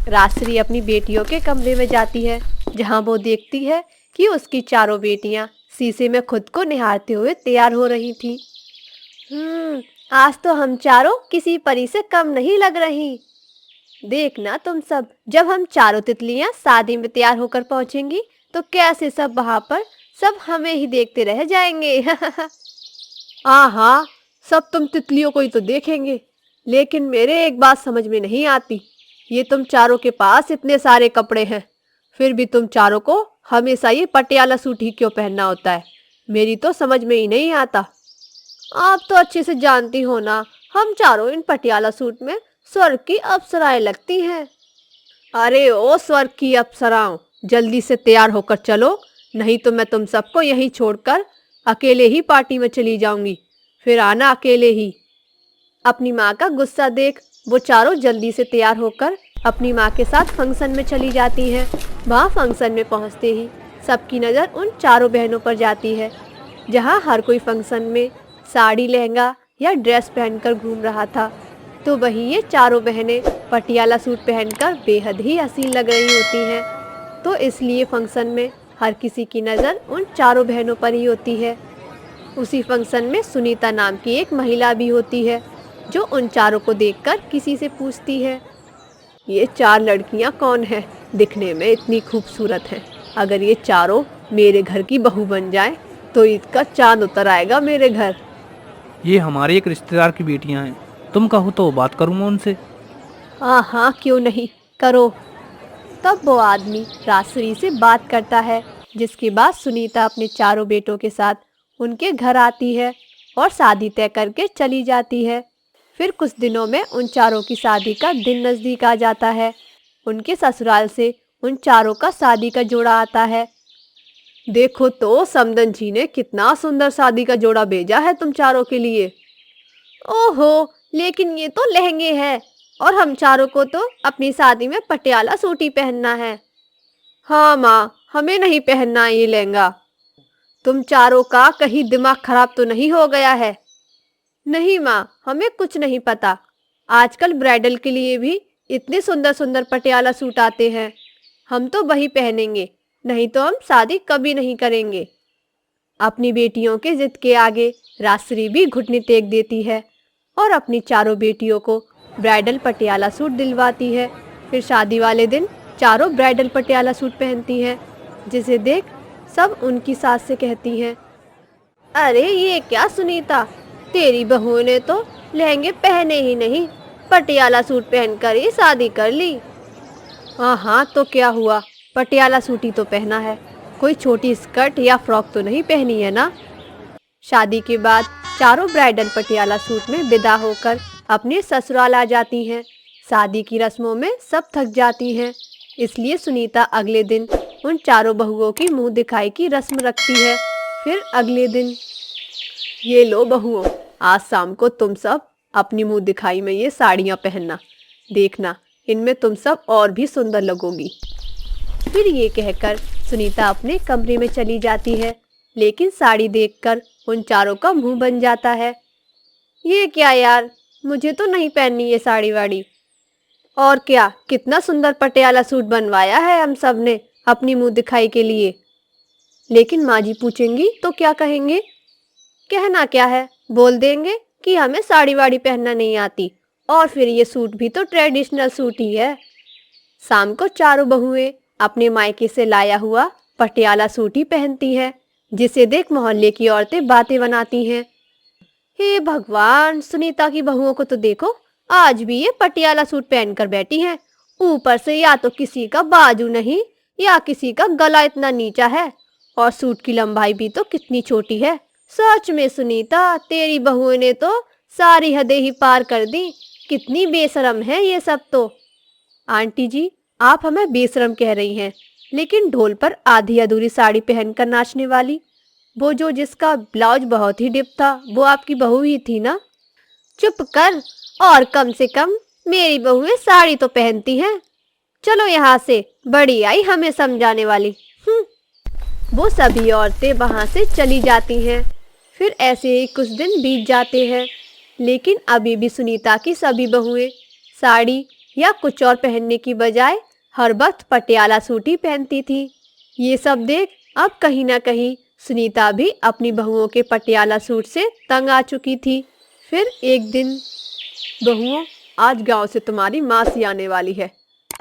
राजश्री अपनी बेटियों के कमरे में जाती है, जहां वो देखती है कि उसकी चारों बेटियां शीशे में खुद को निहारते हुए तैयार हो रही थी। आज तो हम चारों किसी परी से कम नहीं लग रही। देखना तुम सब, जब हम चारों तितलियां शादी में तैयार होकर पहुंचेंगी तो कैसे सब वहां पर सब हमें ही देखते रह जाएंगे। हाँ, सब तुम तितलियों को ही तो देखेंगे, लेकिन मेरे एक बात समझ में नहीं आती। ये तुम चारों के पास इतने सारे कपड़े हैं, फिर भी तुम चारों को हमेशा ये पटियाला सूट ही क्यों पहनना होता है? मेरी तो समझ में ही नहीं आता। आप तो अच्छे से जानती हो ना, हम चारों इन पटियाला सूट में स्वर्ग की अप्सराएं लगती हैं। अरे ओ स्वर्ग की अप्सराओं, जल्दी से तैयार होकर चलो, नहीं तो मैं तुम सबको यहीं छोड़कर अकेले ही पार्टी में चली जाऊंगी। फिर आना अकेले ही। अपनी माँ का गुस्सा देख वो चारों जल्दी से तैयार होकर अपनी माँ के साथ फंक्शन में चली जाती हैं। वहाँ फंक्शन में पहुँचते ही सबकी नज़र उन चारों बहनों पर जाती है, जहाँ हर कोई फंक्शन में साड़ी, लहंगा या ड्रेस पहनकर घूम रहा था, तो वहीं ये चारों बहनें पटियाला सूट पहनकर बेहद ही हसीन लग रही होती हैं। तो इसलिए फंक्शन में हर किसी की नज़र उन चारों बहनों पर ही होती है। उसी फंक्शन में सुनीता नाम की एक महिला भी होती है, जो उन चारों को देखकर किसी से पूछती है, ये चार लड़कियां कौन हैं? दिखने में इतनी खूबसूरत हैं। अगर ये चारों मेरे घर की बहू बन जाएं, तो इसका चांद उतर आएगा मेरे घर। ये हमारे एक रिश्तेदार की बेटियां हैं, तुम कहो तो बात करूँगा उनसे। हाँ, क्यों नहीं, करो। तब वो आदमी राजश्री से बात करता है, जिसके बाद सुनीता अपने चारों बेटों के साथ उनके घर आती है और शादी तय करके चली जाती है। फिर कुछ दिनों में उन चारों की शादी का दिन नज़दीक आ जाता है। उनके ससुराल से उन चारों का शादी का जोड़ा आता है। देखो तो समदन जी ने कितना सुंदर शादी का जोड़ा भेजा है तुम चारों के लिए। ओहो, लेकिन ये तो लहंगे हैं और हम चारों को तो अपनी शादी में पटियाला सूट ही पहनना है। हाँ माँ, हमें नहीं पहनना ये लहंगा। तुम चारों का कहीं दिमाग खराब तो नहीं हो गया है? नहीं माँ, हमें कुछ नहीं पता। आजकल ब्राइडल के लिए भी इतने सुंदर सुंदर पटियाला सूट आते हैं, हम तो वही पहनेंगे, नहीं तो हम शादी कभी नहीं करेंगे। अपनी बेटियों के जिद के आगे राजश्री भी घुटने टेक देती है और अपनी चारों बेटियों को ब्राइडल पटियाला सूट दिलवाती है। फिर शादी वाले दिन चारों ब्राइडल पटियाला सूट पहनती हैं, जिसे देख सब उनकी सास से कहती हैं, अरे ये क्या सुनीता, तेरी बहू ने तो लहंगे पहने ही नहीं, पटियाला सूट पहनकर ही शादी कर ली। हाँ, तो क्या हुआ, पटियाला सूट ही तो पहना है, कोई छोटी स्कर्ट या फ्रॉक तो नहीं पहनी है ना। शादी के बाद चारों ब्राइडल पटियाला सूट में विदा होकर अपने ससुराल आ जाती हैं। शादी की रस्मों में सब थक जाती हैं, इसलिए सुनीता अगले दिन उन चारों बहुओं की मुंह दिखाई की रस्म रखती है। फिर अगले दिन, ये लो बहुओं, आज शाम को तुम सब अपनी मुंह दिखाई में ये साड़ियाँ पहनना, देखना इनमें तुम सब और भी सुंदर लगोगी। फिर ये कहकर सुनीता अपने कमरे में चली जाती है, लेकिन साड़ी देखकर उन चारों का मुंह बन जाता है। ये क्या यार, मुझे तो नहीं पहननी ये साड़ी वाड़ी। और क्या, कितना सुंदर पटियाला सूट बनवाया है हम सब ने अपनी मुंह दिखाई के लिए। लेकिन माँ जी पूछेंगी तो क्या कहेंगे? कहना क्या है, बोल देंगे कि हमें साड़ी वाड़ी पहनना नहीं आती, और फिर ये सूट भी तो ट्रेडिशनल सूट ही है। शाम को चारों बहुएं अपने मायके से लाया हुआ पटियाला सूट ही पहनती हैं, जिसे देख मोहल्ले की औरतें बातें बनाती हैं। हे भगवान, सुनीता की बहुओं को तो देखो, आज भी ये पटियाला सूट पहनकर बैठी हैं। ऊपर से या तो किसी का बाजू नहीं या किसी का गला इतना नीचा है, और सूट की लंबाई भी तो कितनी छोटी है। सच में सुनीता, तेरी बहुओं ने तो सारी हदें ही पार कर दी। कितनी बेशरम है ये सब तो। आंटी जी, आप हमें बेशरम कह रही हैं, लेकिन ढोल पर आधी अधूरी साड़ी पहनकर नाचने वाली, वो जो जिसका ब्लाउज बहुत ही डिप था, वो आपकी बहू ही थी ना? चुप कर, और कम से कम मेरी बहुएं साड़ी तो पहनती हैं। चलो यहाँ से, बड़ी आई हमें समझाने वाली। वो सभी औरतें वहाँ से चली जाती हैं। फिर ऐसे ही कुछ दिन बीत जाते हैं, लेकिन अभी भी सुनीता की सभी बहुएं साड़ी या कुछ और पहनने की बजाय हर वक्त पटियाला सूट ही पहनती थी। ये सब देख अब कहीं ना कहीं सुनीता भी अपनी बहुओं के पटियाला सूट से तंग आ चुकी थी। फिर एक दिन, बहुओं, आज गांव से तुम्हारी मासी आने वाली है,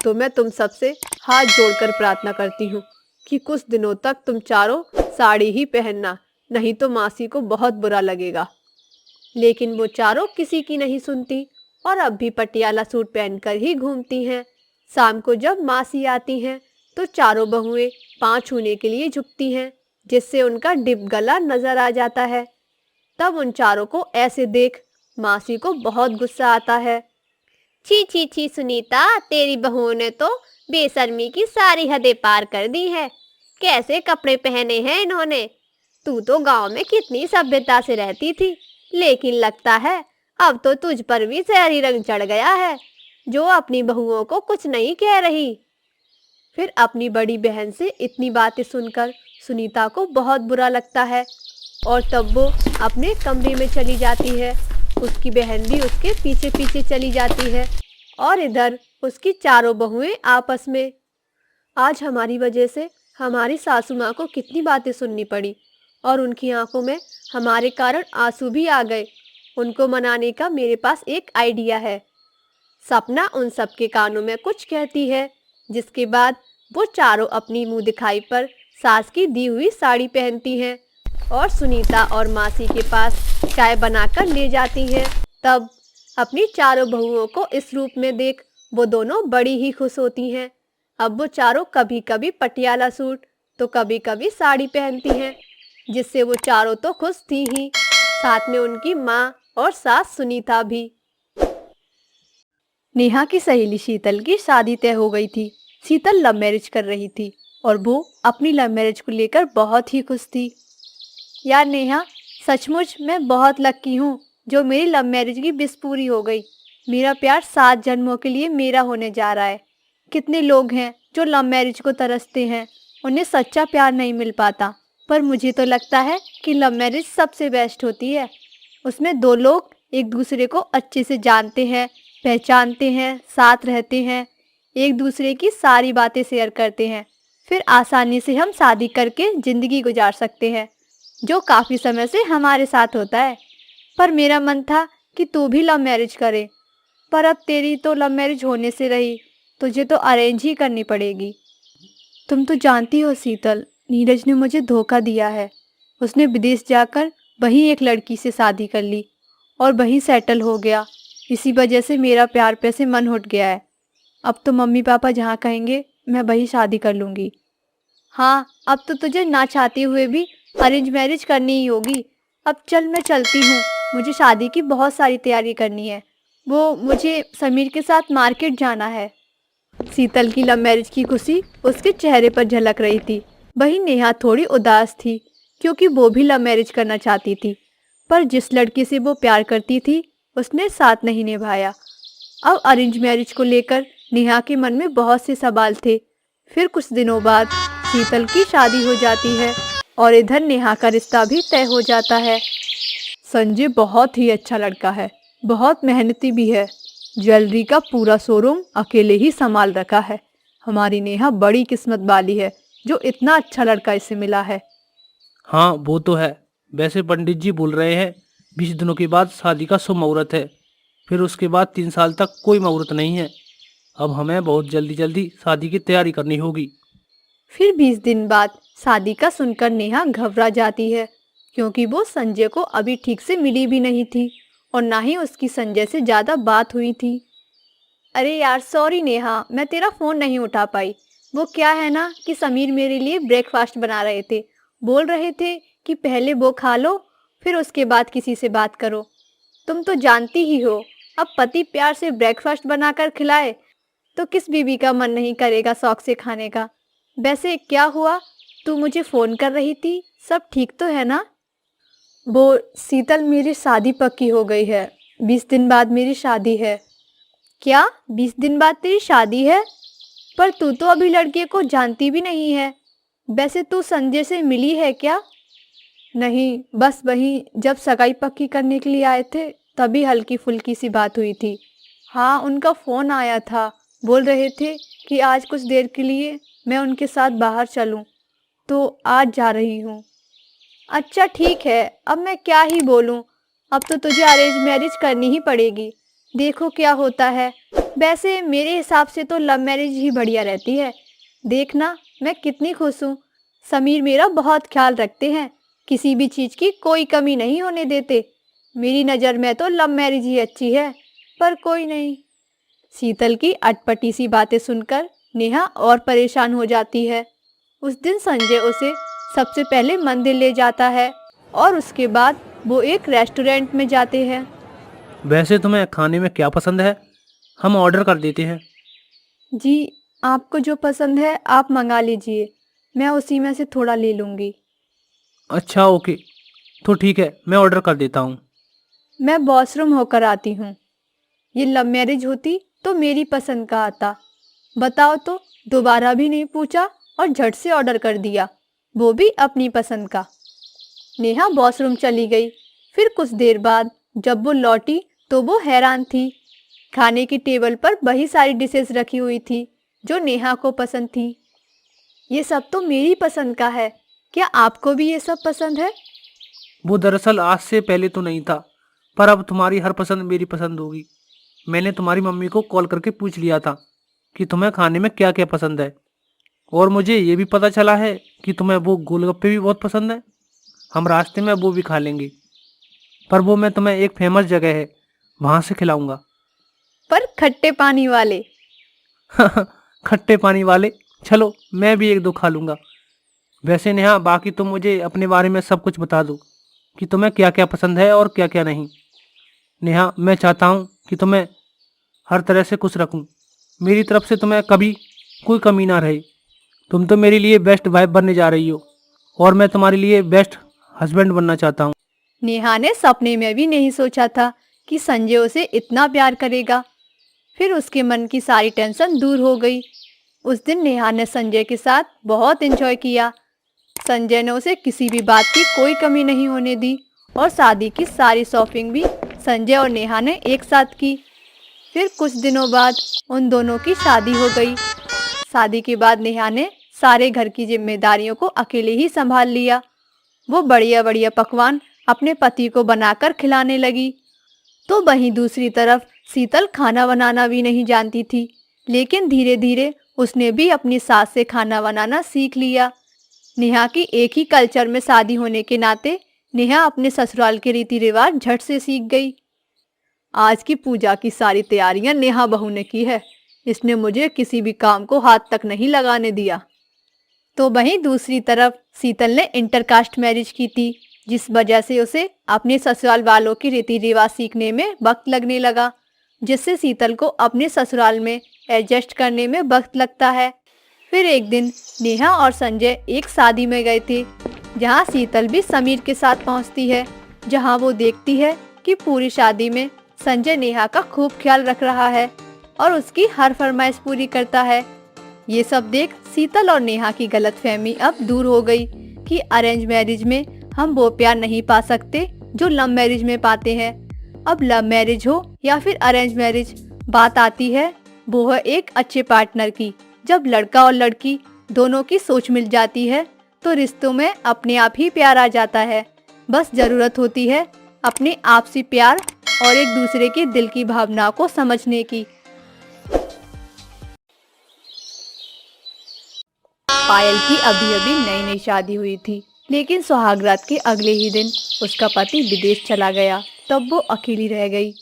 तो मैं तुम सबसे हाथ जोड़कर प्रार्थना करती हूँ कि कुछ दिनों तक तुम चारों साड़ी ही पहनना, नहीं तो मासी को बहुत बुरा लगेगा। लेकिन वो चारों किसी की नहीं सुनती और अब भी पटियाला सूट पहनकर ही घूमती हैं। शाम को जब मासी आती हैं तो चारों बहुएं पाँव छूने के लिए झुकती हैं, जिससे उनका डिप गला नजर आ जाता है। तब उन चारों को ऐसे देख मासी को बहुत गुस्सा आता है। छी छी छी सुनीता, तेरी बहुओं ने तो बेशर्मी की सारी हदें पार कर दी है। कैसे कपड़े पहने हैं इन्होंने। तू तो गांव में कितनी सभ्यता से रहती थी, लेकिन लगता है अब तो तुझ पर भी शहरी रंग चढ़ गया है, जो अपनी बहुओं को कुछ नहीं कह रही। फिर अपनी बड़ी बहन से इतनी बातें सुनकर सुनीता को बहुत बुरा लगता है और तब वो अपने कमरे में चली जाती है। उसकी बहन भी उसके पीछे पीछे चली जाती है और इधर उसकी चारों बहुएं आपस में। आज हमारी वजह से हमारी सासू माँ को कितनी बातें सुननी पड़ी और उनकी आंखों में हमारे कारण आंसू भी आ गए। उनको मनाने का मेरे पास एक आइडिया है। सपना उन सबके कानों में कुछ कहती है, जिसके बाद वो चारों अपनी मुंह दिखाई पर सास की दी हुई साड़ी पहनती हैं और सुनीता और मासी के पास चाय बनाकर ले जाती हैं। तब अपनी चारों बहुओं को इस रूप में देख वो दोनों बड़ी ही खुश होती हैं। अब वो चारों कभी कभी पटियाला सूट तो कभी कभी साड़ी पहनती हैं, जिससे वो चारों तो खुश थी ही, साथ में उनकी माँ और सास सुनीता भी। नेहा की सहेली शीतल की शादी तय हो गई थी। शीतल लव मैरिज कर रही थी और वो अपनी लव मैरिज को लेकर बहुत ही खुश थी। यार नेहा, सचमुच मैं बहुत लकी हूँ जो मेरी लव मैरिज की विश पूरी हो गई। मेरा प्यार 7 जन्मों के लिए मेरा होने जा रहा है। कितने लोग हैं जो लव मैरिज को तरसते हैं, उन्हें सच्चा प्यार नहीं मिल पाता, पर मुझे तो लगता है कि लव मैरिज सबसे बेस्ट होती है। उसमें 2 लोग एक दूसरे को अच्छे से जानते हैं, पहचानते हैं, साथ रहते हैं, एक दूसरे की सारी बातें शेयर करते हैं। फिर आसानी से हम शादी करके ज़िंदगी गुजार सकते हैं, जो काफ़ी समय से हमारे साथ होता है। पर मेरा मन था कि तू भी लव मैरिज करे, पर अब तेरी तो लव मैरिज होने से रही, तुझे तो अरेंज ही करनी पड़ेगी। तुम तो जानती हो शीतल, नीरज ने मुझे धोखा दिया है। उसने विदेश जाकर वहीं एक लड़की से शादी कर ली और वहीं सेटल हो गया। इसी वजह से मेरा प्यार पे से मन उठ गया है। अब तो मम्मी पापा जहाँ कहेंगे मैं वहीं शादी कर लूँगी। हाँ, अब तो तुझे ना चाहते हुए भी अरेंज मैरिज करनी ही होगी। अब चल, मैं चलती हूँ, मुझे शादी की बहुत सारी तैयारी करनी है। वो मुझे समीर के साथ मार्केट जाना है। शीतल की लव मैरिज की खुशी उसके चेहरे पर झलक रही थी। वहीं नेहा थोड़ी उदास थी, क्योंकि वो भी लव मैरिज करना चाहती थी, पर जिस लड़की से वो प्यार करती थी उसने साथ नहीं निभाया। अब अरेंज मैरिज को लेकर नेहा के मन में बहुत से सवाल थे। फिर कुछ दिनों बाद शीतल की शादी हो जाती है और इधर नेहा का रिश्ता भी तय हो जाता है। संजय बहुत ही अच्छा लड़का है, बहुत मेहनती भी है। ज्वेलरी का पूरा शोरूम अकेले ही संभाल रखा है। हमारी नेहा बड़ी किस्मत वाली है जो इतना अच्छा लड़का इसे मिला है। हाँ वो तो है। वैसे पंडित जी बोल रहे हैं 20 दिनों के बाद शादी का शुभ मुहूर्त है, फिर उसके बाद 3 साल तक कोई मुहूर्त नहीं है। अब हमें बहुत जल्दी जल्दी शादी की तैयारी करनी होगी। फिर 20 दिन बाद शादी का सुनकर नेहा घबरा जाती है, क्योंकि वो संजय को अभी ठीक से मिली भी नहीं थी और ना ही उसकी संजय से ज़्यादा बात हुई थी। अरे यार सॉरी नेहा, मैं तेरा फ़ोन नहीं उठा पाई। वो क्या है ना कि समीर मेरे लिए ब्रेकफास्ट बना रहे थे। बोल रहे थे कि पहले वो खा लो, फिर उसके बाद किसी से बात करो। तुम तो जानती ही हो, अब पति प्यार से ब्रेकफास्ट बनाकर खिलाए तो किस बीवी का मन नहीं करेगा शौक से खाने का। वैसे क्या हुआ, तू मुझे फ़ोन कर रही थी, सब ठीक तो है ना? वो शीतल, मेरी शादी पक्की हो गई है। 20 दिन बाद मेरी शादी है। क्या 20 दिन बाद तेरी शादी है? पर तू तो अभी लड़के को जानती भी नहीं है। वैसे तू संजय से मिली है क्या? नहीं, बस वहीं जब सगाई पक्की करने के लिए आए थे तभी हल्की फुल्की सी बात हुई थी। हाँ, उनका फ़ोन आया था। बोल रहे थे कि आज कुछ देर के लिए मैं उनके साथ बाहर चलूं, तो आज जा रही हूँ। अच्छा ठीक है, अब मैं क्या ही बोलूं। अब तो तुझे अरेंज मैरिज करनी ही पड़ेगी। देखो क्या होता है। वैसे मेरे हिसाब से तो लव मैरिज ही बढ़िया रहती है। देखना मैं कितनी खुश हूँ। समीर मेरा बहुत ख्याल रखते हैं, किसी भी चीज़ की कोई कमी नहीं होने देते। मेरी नज़र में तो लव मैरिज ही अच्छी है, पर कोई नहीं। शीतल की अटपटी सी बातें सुनकर नेहा और परेशान हो जाती है। उस दिन संजय उसे सबसे पहले मंदिर ले जाता है और उसके बाद वो एक रेस्टोरेंट में जाते हैं। वैसे तुम्हें खाने में क्या पसंद है? हम ऑर्डर कर देते हैं। जी, आपको जो पसंद है आप मंगा लीजिए, मैं उसी में से थोड़ा ले लूँगी। अच्छा ओके, तो ठीक है, मैं ऑर्डर कर देता हूँ। मैं वॉशरूम होकर आती हूँ। ये लव मैरिज होती तो मेरी पसंद का आता। बताओ तो, दोबारा भी नहीं पूछा और झट से ऑर्डर कर दिया, वो भी अपनी पसंद का। नेहा वॉशरूम चली गई। फिर कुछ देर बाद जब वो लौटी तो वो हैरान थी। खाने की टेबल पर वही सारी डिशेस रखी हुई थी जो नेहा को पसंद थी। ये सब तो मेरी पसंद का है, क्या आपको भी ये सब पसंद है? वो दरअसल आज से पहले तो नहीं था, पर अब तुम्हारी हर पसंद मेरी पसंद होगी। मैंने तुम्हारी मम्मी को कॉल करके पूछ लिया था कि तुम्हें खाने में क्या क्या पसंद है, और मुझे ये भी पता चला है कि तुम्हें वो गोलगप्पे भी बहुत पसंद है। हम रास्ते में वो भी खा लेंगे, पर वो मैं तुम्हें एक फेमस जगह है वहाँ से खिलाऊंगा। पर खट्टे पानी वाले। खट्टे पानी वाले? चलो मैं भी एक दो खा लूंगा। वैसे नेहा, बाकी तुम मुझे अपने बारे में सब कुछ बता दो कि तुम्हें क्या क्या पसंद है और क्या क्या नहीं। नेहा, मैं चाहता हूँ कि तुम्हें हर तरह से खुश रखूँ। मेरी तरफ से तुम्हें कभी कोई कमी ना रहे। तुम तो मेरे लिए बेस्ट वाइफ बनने जा रही हो, और मैं तुम्हारे लिए बेस्ट हस्बैंड बनना चाहता हूँ। नेहा ने सपने में भी नहीं सोचा था कि संजय उसे इतना प्यार करेगा। फिर उसके मन की सारी टेंशन दूर हो गई। उस दिन नेहा ने संजय के साथ बहुत एंजॉय किया। संजय ने उसे किसी भी बात की कोई कमी नहीं होने दी और शादी की सारी शॉपिंग भी संजय और नेहा ने एक साथ की। फिर कुछ दिनों बाद उन दोनों की शादी हो गई। शादी के बाद नेहा ने सारे घर की जिम्मेदारियों को अकेले ही संभाल लिया। वो बढ़िया बढ़िया पकवान अपने पति को बनाकर खिलाने लगी। तो वहीं दूसरी तरफ शीतल खाना बनाना भी नहीं जानती थी, लेकिन धीरे धीरे उसने भी अपनी सास से खाना बनाना सीख लिया। नेहा की एक ही कल्चर में शादी होने के नाते नेहा अपने ससुराल के रीति रिवाज झट से सीख गई। आज की पूजा की सारी तैयारियां नेहा बहू ने की है। इसने मुझे किसी भी काम को हाथ तक नहीं लगाने दिया। तो वहीं दूसरी तरफ शीतल ने इंटरकास्ट मैरिज की थी, जिस वजह से उसे अपने ससुराल वालों के रीति रिवाज सीखने में वक्त लगने लगा, जिससे शीतल को अपने ससुराल में एडजस्ट करने में वक्त लगता है। फिर एक दिन नेहा और संजय एक शादी में गए थे, जहां शीतल भी समीर के साथ पहुंचती है, जहां वो देखती है कि पूरी शादी में संजय नेहा का खूब ख्याल रख रहा है और उसकी हर फरमाइश पूरी करता है। ये सब देख शीतल और नेहा की गलतफहमी अब दूर हो गई कि अरेंज मैरिज में हम वो प्यार नहीं पा सकते जो लव मैरिज में पाते हैं। अब लव मैरिज हो या फिर अरेंज मैरिज, बात आती है वो है एक अच्छे पार्टनर की। जब लड़का और लड़की दोनों की सोच मिल जाती है तो रिश्तों में अपने आप ही प्यार आ जाता है। बस जरूरत होती है अपने आपसी प्यार और एक दूसरे की दिल की भावना को समझने की। पायल की अभी अभी नई नई शादी हुई थी, लेकिन सुहागरात के अगले ही दिन उसका पति विदेश चला गया। तब वो अकेली रह गई।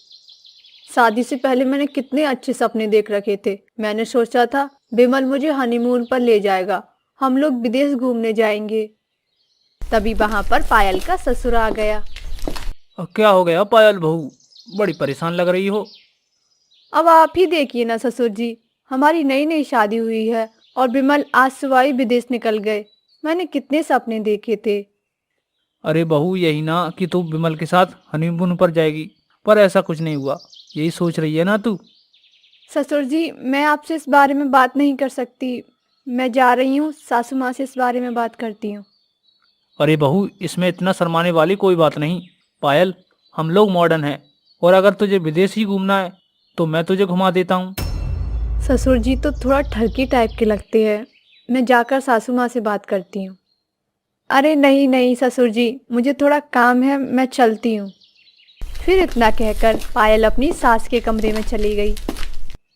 शादी से पहले मैंने कितने अच्छे सपने देख रखे थे। मैंने सोचा था विमल मुझे हनीमून पर ले जाएगा, हम लोग विदेश घूमने जाएंगे। तभी वहां पर पायल का ससुर आ गया। क्या हो गया पायल बहू, बड़ी परेशान लग रही हो। अब आप ही देखिए ना ससुर जी, हमारी नई नई शादी हुई है और विमल आज सुबह ही विदेश निकल गए। मैंने कितने सपने देखे थे। अरे बहू, यही ना कि तू विमल के साथ हनीमून पर जाएगी, पर ऐसा कुछ नहीं हुआ। यही सोच रही है ना तू? ससुर जी, मैं आपसे इस बारे में बात नहीं कर सकती। मैं जा रही हूँ, सासू माँ से इस बारे में बात करती हूँ। अरे बहू, इसमें इतना शर्माने वाली कोई बात नहीं। पायल, हम लोग मॉडर्न हैं, और अगर तुझे विदेश ही घूमना है तो मैं तुझे घुमा देता हूँ। ससुर जी तो थोड़ा ठरकी टाइप के लगते हैं। मैं जाकर सासू माँ से बात करती हूँ। अरे नहीं नहीं ससुर जी, मुझे थोड़ा काम है, मैं चलती हूँ। फिर इतना कहकर पायल अपनी सास के कमरे में चली गई।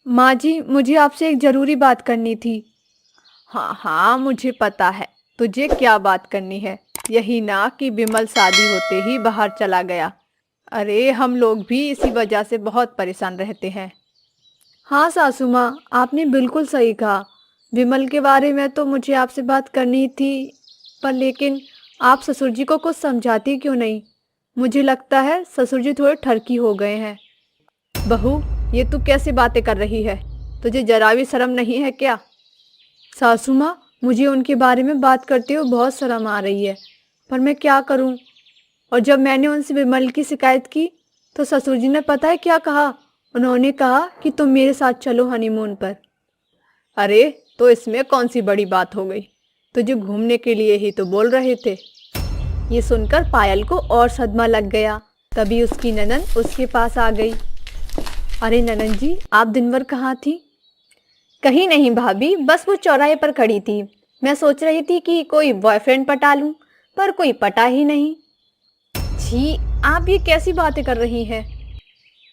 माँ जी, मुझे आपसे एक ज़रूरी बात करनी थी। हाँ हाँ, मुझे पता है तुझे क्या बात करनी है। यही ना कि विमल शादी होते ही बाहर चला गया। अरे हम लोग भी इसी वजह से बहुत परेशान रहते हैं। हाँ सासू माँ, आपने बिल्कुल सही कहा। विमल के बारे में तो मुझे आपसे बात करनी थी, पर लेकिन आप ससुर जी को कुछ समझाती क्यों नहीं? मुझे लगता है ससुर जी थोड़े ठरकी हो गए हैं। बहू, ये तू कैसी बातें कर रही है? तुझे जरा भी शर्म नहीं है क्या? सासू माँ, मुझे उनके बारे में बात करते हुए बहुत शर्म आ रही है, पर मैं क्या करूँ? और जब मैंने उनसे विमल की शिकायत की तो ससुर जी ने पता है क्या कहा? उन्होंने कहा कि तुम मेरे साथ चलो हनीमून पर। अरे तो इसमें कौन सी बड़ी बात हो गई? तुझे घूमने के लिए ही तो बोल रहे थे। ये सुनकर पायल को और सदमा लग गया। तभी उसकी ननद उसके पास आ गई। अरे ननद जी, आप दिन भर कहाँ थी? कहीं नहीं भाभी, बस वो चौराहे पर खड़ी थी। मैं सोच रही थी कि कोई बॉयफ्रेंड पटा लूं, पर कोई पटा ही नहीं। छी, आप ये कैसी बातें कर रही हैं?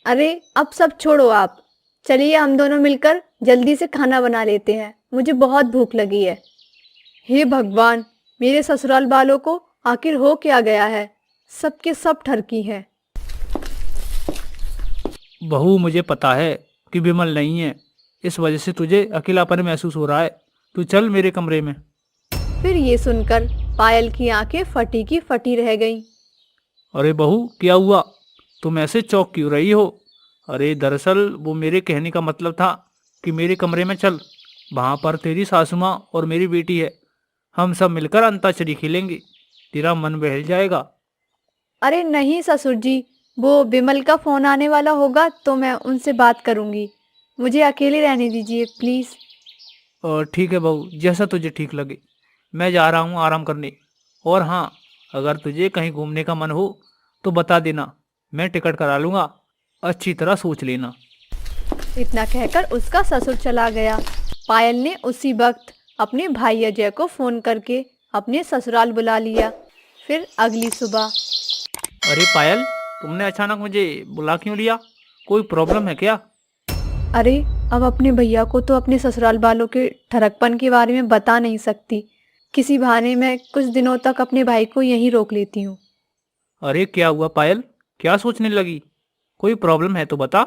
अरे अब सब छोड़ो आप। चलिए हम दोनों मिलकर जल्दी से खाना बना लेते हैं, मुझे बहुत भूख लगी है। हे भगवान, मेरे ससुराल वालों को आखिर हो क्या गया है? सबके सब ठरकी हैं। बहू, मुझे पता है कि विमल नहीं है, इस वजह से तुझे अकेलापन महसूस हो रहा है। तू चल मेरे कमरे में। फिर ये सुनकर पायल की आंखें फटी की फटी रह गईं। अरे बहू, क्या हुआ? तुम ऐसे चौंक क्यों रही हो? अरे दरअसल वो मेरे कहने का मतलब था कि मेरे कमरे में चल। वहाँ पर तेरी सासू माँ और मेरी बेटी है। हम सब मिलकर अंताक्षरी खेलेंगे। तेरा मन बहल जाएगा। अरे नहीं ससुर जी, वो विमल का फोन आने वाला होगा तो मैं उनसे बात करूंगी। मुझे अकेले रहने दीजिए प्लीज। और ठीक है बहू, जैसा तुझे ठीक लगे। मैं जा रहा हूँ आराम करने। और हाँ, अगर तुझे कहीं घूमने का मन हो तो बता देना, मैं टिकट करा लूँगा। अच्छी तरह सोच लेना। इतना कहकर उसका ससुर चला गया। पायल ने उसी वक्त अपने भाई अजय को फोन करके अपने ससुराल बुला लिया। फिर अगली सुबह। अरे पायल, तुमने अचानक मुझे बुला क्यों लिया? कोई प्रॉब्लम है क्या? अरे अब अपने भैया को तो अपने ससुराल वालों के ठरकपन के बारे में बता नहीं सकती। किसी बहाने मैं कुछ दिनों तक अपने भाई को यहीं रोक लेती हूँ। अरे क्या हुआ पायल? क्या सोचने लगी? कोई प्रॉब्लम है तो बता।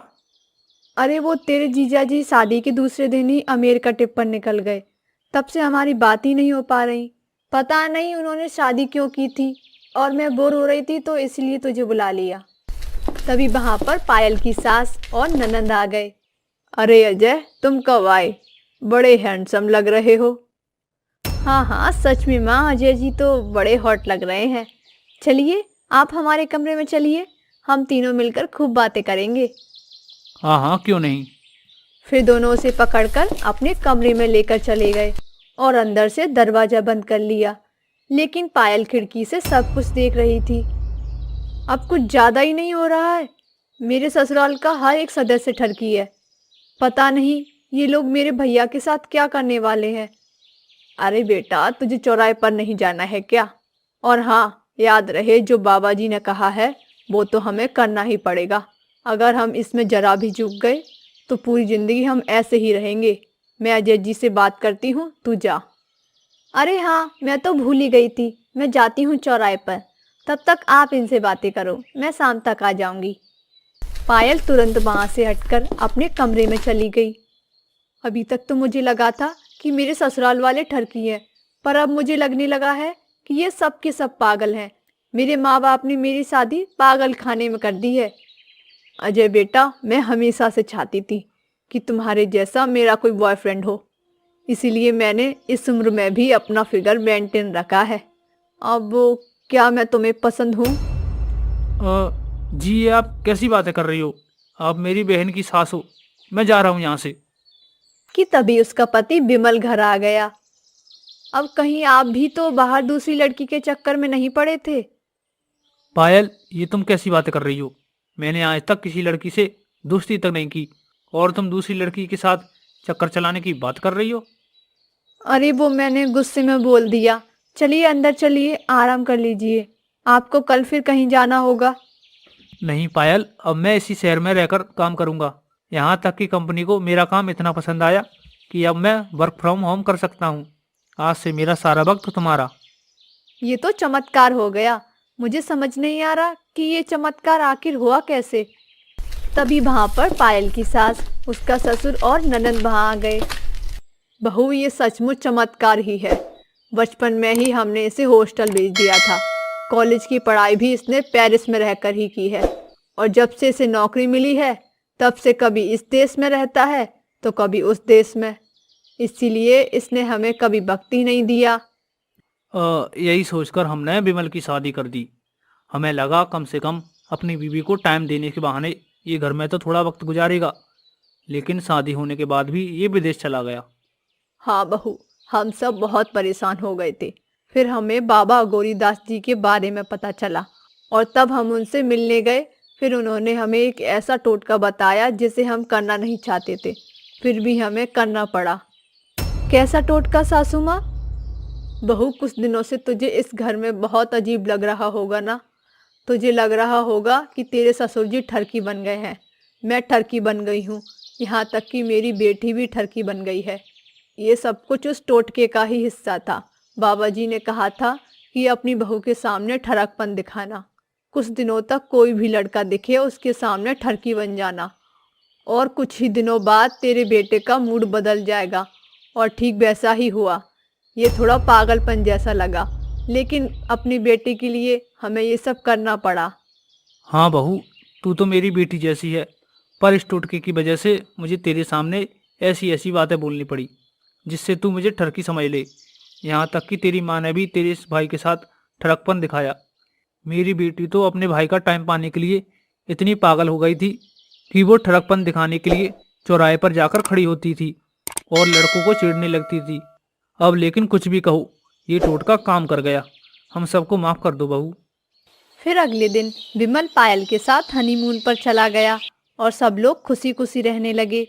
अरे वो तेरे जीजा जी शादी के दूसरे दिन ही अमेरिका ट्रिप पर निकल गए। तब से हमारी बात ही नहीं हो पा रही। पता नहीं उन्होंने शादी क्यों की थी, और मैं बोर हो रही थी तो इसलिए तुझे बुला लिया। तभी वहां पर पायल की सास और ननंद आ गए। अरे अजय, तुम कब आए? बड़े हैंडसम लग रहे हो। हाँ हाँ, सच में माँ, अजय जी तो बड़े हॉट लग रहे हैं। चलिए आप हमारे कमरे में चलिए, हम तीनों मिलकर खूब बातें करेंगे। हाँ हाँ, क्यों नहीं। फिर दोनों उसे पकड़कर अपने कमरे में लेकर चले गए और अंदर से दरवाजा बंद कर लिया। लेकिन पायल खिड़की से सब कुछ देख रही थी। अब कुछ ज्यादा ही नहीं हो रहा है? मेरे ससुराल का हर एक सदस्य ठरकी है। पता नहीं ये लोग मेरे भैया के साथ क्या करने वाले हैं। अरे बेटा, तुझे चौराहे पर नहीं जाना है क्या? और हाँ, याद रहे जो बाबा जी ने कहा है वो तो हमें करना ही पड़ेगा। अगर हम इसमें जरा भी चूक गए तो पूरी जिंदगी हम ऐसे ही रहेंगे। मैं अजय जी से बात करती हूँ, तू जा। अरे हाँ, मैं तो भूल ही गई थी, मैं जाती हूँ चौराहे पर। तब तक आप इनसे बातें करो, मैं शाम तक आ जाऊंगी। पायल तुरंत वहां से हटकर अपने कमरे में चली गई। अभी तक तो मुझे लगा था कि मेरे ससुराल वाले ठरकी हैं, पर अब मुझे लगने लगा है कि ये सब के सब पागल हैं। मेरे माँ बाप ने मेरी शादी पागल खाने में कर दी है। अजय बेटा, मैं हमेशा से चाहती थी कि तुम्हारे जैसा मेरा कोई बॉयफ्रेंड हो, इसीलिए मैंने इस उम्र में भी अपना फिगर मेंटेन रखा है। अब क्या मैं तुम्हें पसंद हूँ? जी, ये आप कैसी बातें कर रही हो? आप मेरी बहन की सास हो। मैं जा रहा हूँ यहाँ से। कि तभी उसका पति विमल घर आ गया। अब कहीं आप भी तो बाहर दूसरी लड़की के चक्कर में नहीं पड़े थे? पायल, ये तुम कैसी बातें कर रही हो? मैंने आज तक किसी लड़की से दोस्ती तक नहीं की। और तुम दूसरी लड़की के साथ चक्कर चलाने की बात कर रही हो? अरे वो मैंने गुस्से में बोल दिया। चलिए अंदर चलिए, आराम कर लीजिए, आपको कल फिर कहीं जाना होगा। नहीं पायल, अब मैं इसी शहर में रहकर काम करूंगा। यहाँ तक कि कंपनी को मेरा काम इतना पसंद आया कि अब मैं वर्क फ्रॉम होम कर सकता हूँ। आज से मेरा सारा वक्त तुम्हारा। ये तो चमत्कार हो गया। मुझे समझ नहीं आ रहा कि ये चमत्कार आखिर हुआ कैसे। तभी वहां पर पायल की सास, उसका ससुर और ननंद वहां आ गए। बहू, ये सचमुच चमत्कार ही है। बचपन में ही हमने इसे हॉस्टल भेज दिया था। कॉलेज की पढ़ाई भी इसने पेरिस में रहकर ही की है, और जब से इसे नौकरी मिली है तब से कभी इस देश में रहता है तो कभी उस देश में। इसीलिए इसने हमें कभी वक्त ही नहीं दिया। यही सोचकर हमने विमल की शादी कर दी। हमें लगा कम से कम अपनी बीवी को टाइम देने के बहाने ये घर में तो थोड़ा वक्त गुजारेगा, लेकिन शादी होने के बाद भी ये विदेश चला गया। हाँ बहू, हम सब बहुत परेशान हो गए थे। फिर हमें बाबा गौरीदास जी के बारे में पता चला और तब हम उनसे मिलने गए। फिर उन्होंने हमें एक ऐसा टोटका बताया जिसे हम करना नहीं चाहते थे, फिर भी हमें करना पड़ा। कैसा टोटका सासू माँ? बहू, कुछ दिनों से तुझे इस घर में बहुत अजीब लग रहा होगा ना। तुझे लग रहा होगा कि तेरे ससुर जी ठरकी बन गए हैं, मैं ठरकी बन गई हूँ, यहाँ तक कि मेरी बेटी भी ठरकी बन गई है। ये सब कुछ उस टोटके का ही हिस्सा था। बाबा जी ने कहा था कि अपनी बहू के सामने ठरकपन दिखाना। कुछ दिनों तक कोई भी लड़का दिखे उसके सामने ठरकी बन जाना, और कुछ ही दिनों बाद तेरे बेटे का मूड बदल जाएगा। और ठीक वैसा ही हुआ। ये थोड़ा पागलपन जैसा लगा, लेकिन अपनी बेटी के लिए हमें ये सब करना पड़ा। हाँ बहू, तू तो मेरी बेटी जैसी है, पर इस टोटके की वजह से मुझे तेरे सामने ऐसी ऐसी बातें बोलनी पड़ी जिससे तू मुझे ठरकी समझ ले। यहाँ तक कि तेरी माँ ने भी तेरे इस भाई के साथ ठरकपन दिखाया। मेरी बेटी तो अपने भाई का टाइम पाने के लिए इतनी पागल हो गई थी कि वो ठरकपन दिखाने के लिए चौराहे पर जाकर खड़ी होती थी और लड़कों को छेड़ने लगती थी। अब लेकिन कुछ भी कहो, ये टोटका काम कर गया। हम सबको माफ़ कर दो बहू। फिर अगले दिन विमल पायल के साथ हनीमून पर चला गया और सब लोग खुशी खुशी रहने लगे।